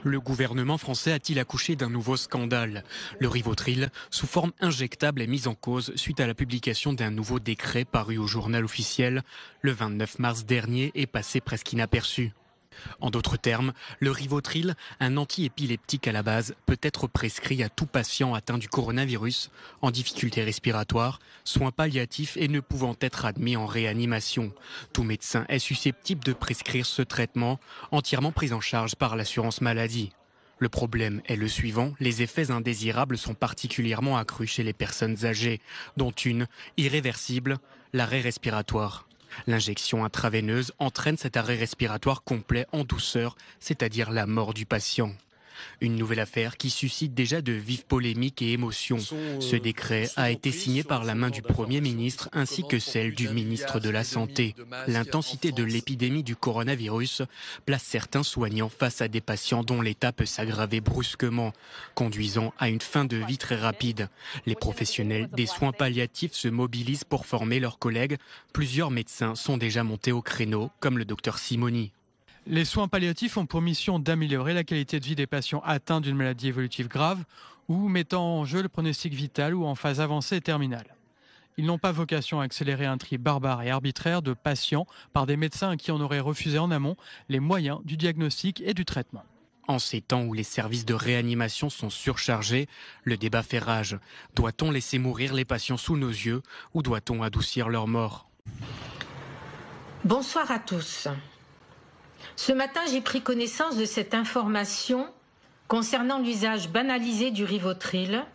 Le gouvernement français a-t-il accouché d'un nouveau scandale? Le Rivotril, sous forme injectable, est mis en cause suite à la publication d'un nouveau décret paru au journal officiel le 29 mars dernier et passé presque inaperçu. En d'autres termes, le Rivotril, un antiépileptique à la base, peut être prescrit à tout patient atteint du coronavirus, en difficulté respiratoire, soins palliatifs et ne pouvant être admis en réanimation. Tout médecin est susceptible de prescrire ce traitement, entièrement pris en charge par l'assurance maladie. Le problème est le suivant, les effets indésirables sont particulièrement accrus chez les personnes âgées, dont une, irréversible, l'arrêt respiratoire. L'injection intraveineuse entraîne cet arrêt respiratoire complet en douceur, c'est-à-dire la mort du patient. Une nouvelle affaire qui suscite déjà de vives polémiques et émotions. Ce décret a été signé par la main du Premier ministre ainsi que celle du ministre de la Santé. L'intensité de l'épidémie du coronavirus place certains soignants face à des patients dont l'état peut s'aggraver brusquement, conduisant à une fin de vie très rapide. Les professionnels des soins palliatifs se mobilisent pour former leurs collègues. Plusieurs médecins sont déjà montés au créneau, comme le docteur Simoni. Les soins palliatifs ont pour mission d'améliorer la qualité de vie des patients atteints d'une maladie évolutive grave ou mettant en jeu le pronostic vital ou en phase avancée et terminale. Ils n'ont pas vocation à accélérer un tri barbare et arbitraire de patients par des médecins à qui on aurait refusé en amont les moyens du diagnostic et du traitement. En ces temps où les services de réanimation sont surchargés, le débat fait rage. Doit-on laisser mourir les patients sous nos yeux ou doit-on adoucir leur mort? Bonsoir à tous. Ce matin, j'ai pris connaissance de cette information concernant l'usage banalisé du Rivotril.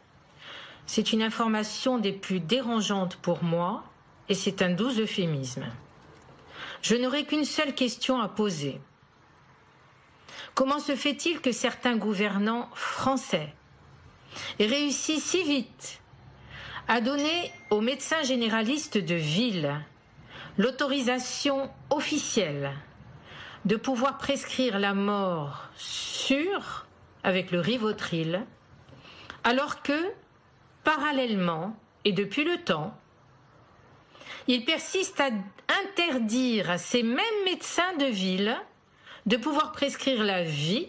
C'est une information des plus dérangeantes pour moi et c'est un doux euphémisme. Je n'aurai qu'une seule question à poser. Comment se fait-il que certains gouvernants français aient réussi si vite à donner aux médecins généralistes de ville l'autorisation officielle de pouvoir prescrire la mort sûre avec le Rivotril, alors que, parallèlement, et depuis le temps, ils persistent à interdire à ces mêmes médecins de ville de pouvoir prescrire la vie,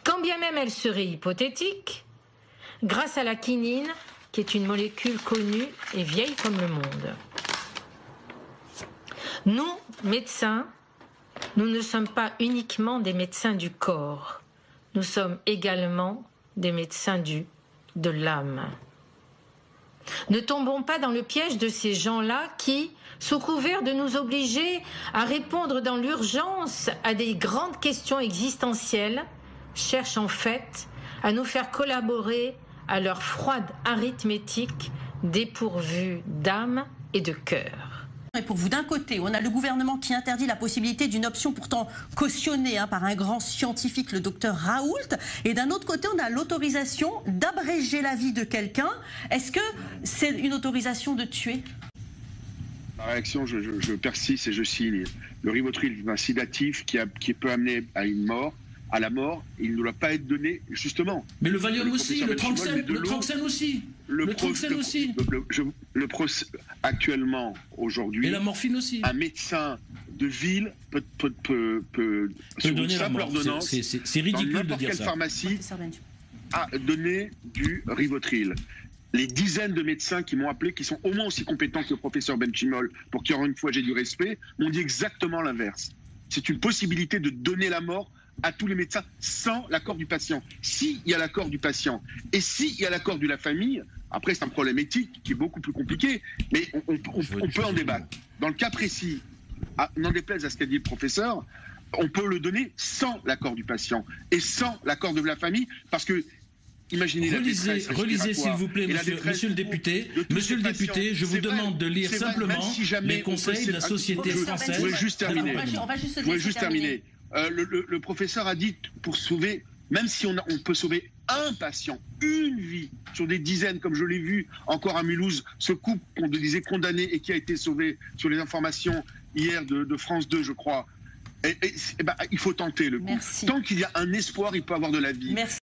quand bien même elle serait hypothétique, grâce à la quinine, qui est une molécule connue et vieille comme le monde. Nous, médecins, nous ne sommes pas uniquement des médecins du corps, nous sommes également des médecins de l'âme. Ne tombons pas dans le piège de ces gens-là qui, sous couvert de nous obliger à répondre dans l'urgence à des grandes questions existentielles, cherchent en fait à nous faire collaborer à leur froide arithmétique dépourvue d'âme et de cœur. Et pour vous, d'un côté, on a le gouvernement qui interdit la possibilité d'une option pourtant cautionnée par un grand scientifique, le docteur Raoult, et d'un autre côté, on a l'autorisation d'abréger la vie de quelqu'un. Est-ce que c'est une autorisation de tuer? Ma réaction, je persiste et je signe. Le Rivotril est un sédatif qui peut amener à une mort. À la mort, il ne doit pas être donné, justement. Mais le Valium aussi, le Tranxène aussi. Actuellement, aujourd'hui, et la morphine aussi. Un médecin de ville peut sur une simple ordonnance, c'est ridicule dans de n'importe dire quelle ça. pharmacie, à donner du Rivotril. Les dizaines de médecins qui m'ont appelé, qui sont au moins aussi compétents que le professeur Benchimol, pour qui, encore une fois, j'ai du respect, m'ont dit exactement l'inverse. C'est une possibilité de donner la mort à tous les médecins sans l'accord du patient. S'il y a l'accord du patient et s'il y a l'accord de la famille, après c'est un problème éthique qui est beaucoup plus compliqué, mais on peut en débattre. Dans le cas précis, n'en déplaise à ce qu'a dit le professeur, on peut le donner sans l'accord du patient et sans l'accord de la famille, parce que imaginez relisez s'il vous plaît, monsieur le député. Monsieur le député, je vous demande de lire simplement les conseils de la Société française. Je voudrais juste terminer. Le professeur a dit, pour sauver, même si on peut sauver un patient, une vie, sur des dizaines, comme je l'ai vu encore à Mulhouse, ce couple qu'on disait condamné et qui a été sauvé sur les informations hier de France 2, je crois. Il faut tenter le coup. Tant qu'il y a un espoir, il peut avoir de la vie. Merci.